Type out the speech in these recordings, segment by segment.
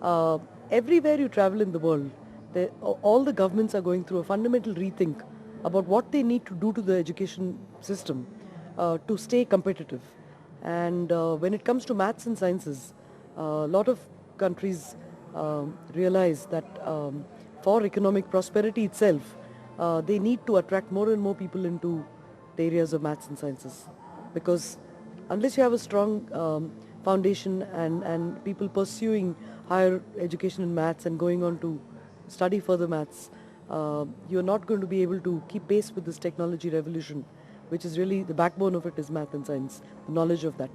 Uh, Everywhere you travel in the world, all the governments are going through a fundamental rethink about what they need to do to the education system to stay competitive. And when it comes to maths and sciences, a lot of countries realize that for economic prosperity itself, they need to attract more and more people into the areas of maths and sciences. Because unless you have a strong foundation and people pursuing higher education in maths and going on to study further maths, you're not going to be able to keep pace with this technology revolution, which is really the backbone of it is math and science, the knowledge of that.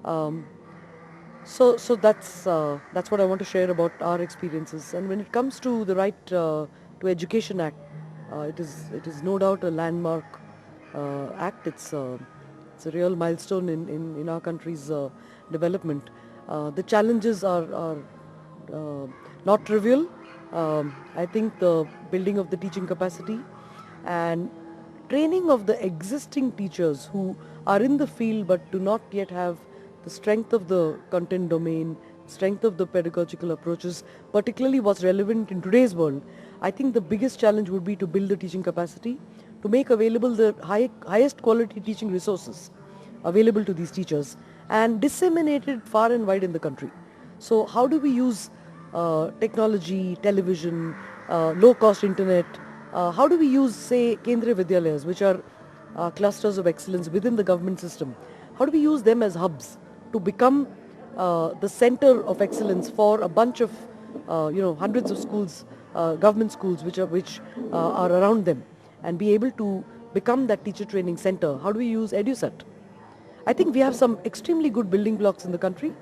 Um, so that's what I want to share about our experiences. And when it comes to the Right to Education Act, it is no doubt a landmark act. It's a real milestone in our country's development. The challenges are not trivial. I think the building of the teaching capacity and training of the existing teachers who are in the field but do not yet have the strength of the content domain, strength of the pedagogical approaches, particularly what's relevant in today's world. I think the biggest challenge would be to build the teaching capacity, to make available the highest quality teaching resources available to these teachers and disseminated far and wide in the country. So how do we use technology, television, low-cost internet? How do we use, say, Kendriya Vidyalayas, which are clusters of excellence within the government system? How do we use them as hubs to become the center of excellence for a bunch of, hundreds of schools, government schools, which are around them, and be able to become that teacher training center? How do we use EduSat? I think we have some extremely good building blocks in the country.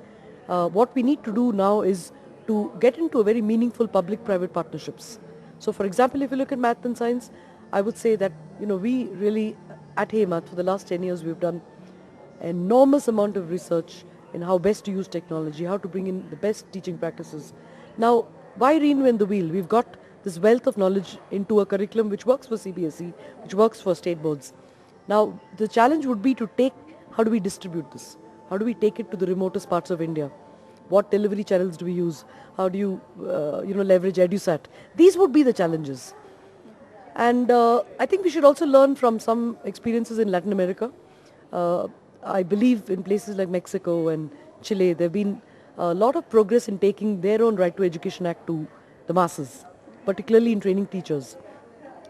What we need to do now is to get into a very meaningful public-private partnerships. So, for example, if you look at math and science, I would say that we really at Heymath for the last 10 years we've done enormous amount of research in how best to use technology, how to bring in the best teaching practices. Now, why reinvent the wheel? We've got this wealth of knowledge into a curriculum which works for CBSE, which works for state boards. Now, the challenge would be to how do we distribute this? How do we take it to the remotest parts of India? What delivery channels do we use? How do you, leverage EduSat? These would be the challenges. And I think we should also learn from some experiences in Latin America. I believe in places like Mexico and Chile, there have been a lot of progress in taking their own Right to Education Act to the masses, particularly in training teachers.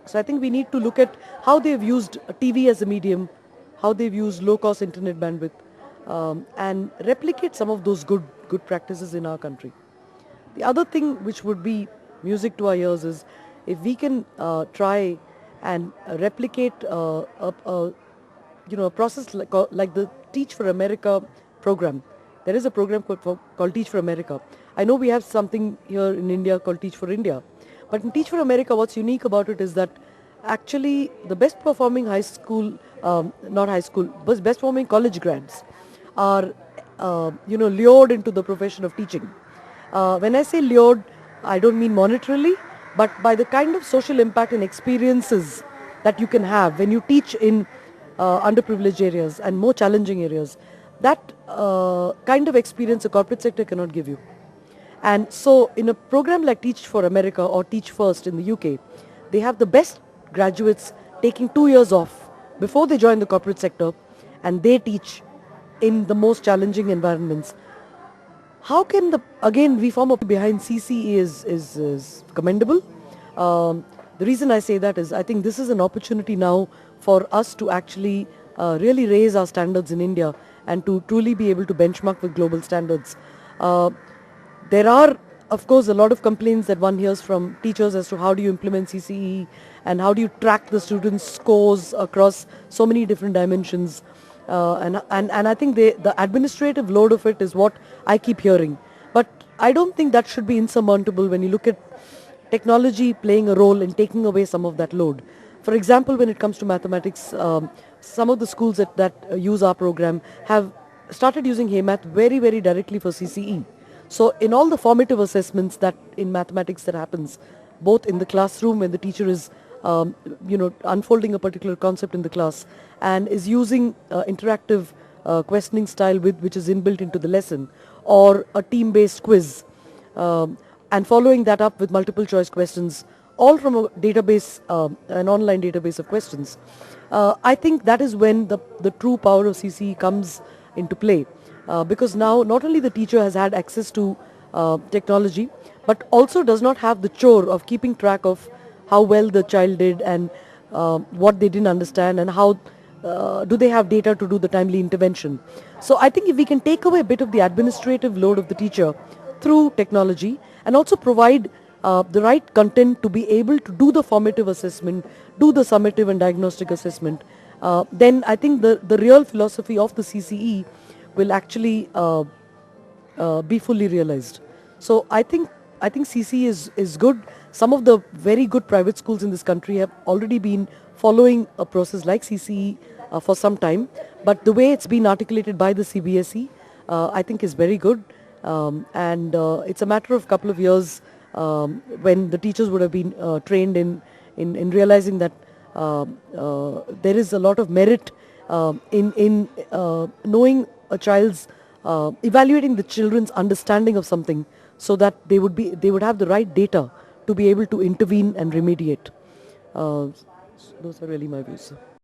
So I think we need to look at how they've used TV as a medium, how they've used low-cost internet bandwidth, and replicate some of those good practices in our country. The other thing which would be music to our ears is if we can try and replicate a process like the Teach for America program. There is a program called Teach for America. I know we have something here in India called Teach for India. But in Teach for America, what's unique about it is that actually the best performing high school, not high school, but best performing college grads are, lured into the profession of teaching. When I say lured, I don't mean monetarily, but by the kind of social impact and experiences that you can have when you teach in underprivileged areas and more challenging areas. That kind of experience the corporate sector cannot give you. And so in a program like Teach for America or Teach First in the UK, they have the best graduates taking 2 years off before they join the corporate sector, and they teach in the most challenging environments. How can we form a behind CCE is commendable. The reason I say that is I think this is an opportunity now for us to actually really raise our standards in India and to truly be able to benchmark with global standards. There are, of course, a lot of complaints that one hears from teachers as to how do you implement CCE and how do you track the students' scores across so many different dimensions. And I think the administrative load of it is what I keep hearing. But I don't think that should be insurmountable when you look at technology playing a role in taking away some of that load. For example, when it comes to mathematics, some of the schools that use our program have started using Heymath very, very directly for CCE. So in all the formative assessments that in mathematics that happens, both in the classroom when the teacher is unfolding a particular concept in the class and is using interactive questioning style which is inbuilt into the lesson, or a team-based quiz, and following that up with multiple choice questions, all from a database, an online database of questions. I think that is when the true power of CCE comes into play, because now not only the teacher has had access to technology, but also does not have the chore of keeping track of how well the child did and what they didn't understand and how do they have data to do the timely intervention. So I think if we can take away a bit of the administrative load of the teacher through technology and also provide the right content to be able to do the formative assessment, do the summative and diagnostic assessment, then I think the real philosophy of the CCE will actually be fully realized. So I think CC is good. Some of the very good private schools in this country have already been following a process like CCE for some time, but the way it's been articulated by the CBSE, I think is very good, and it's a matter of couple of years when the teachers would have been trained in realizing that there is a lot of merit in knowing a child's evaluating the children's understanding of something, so that they would have the right data to be able to intervene and remediate. Those are really my views.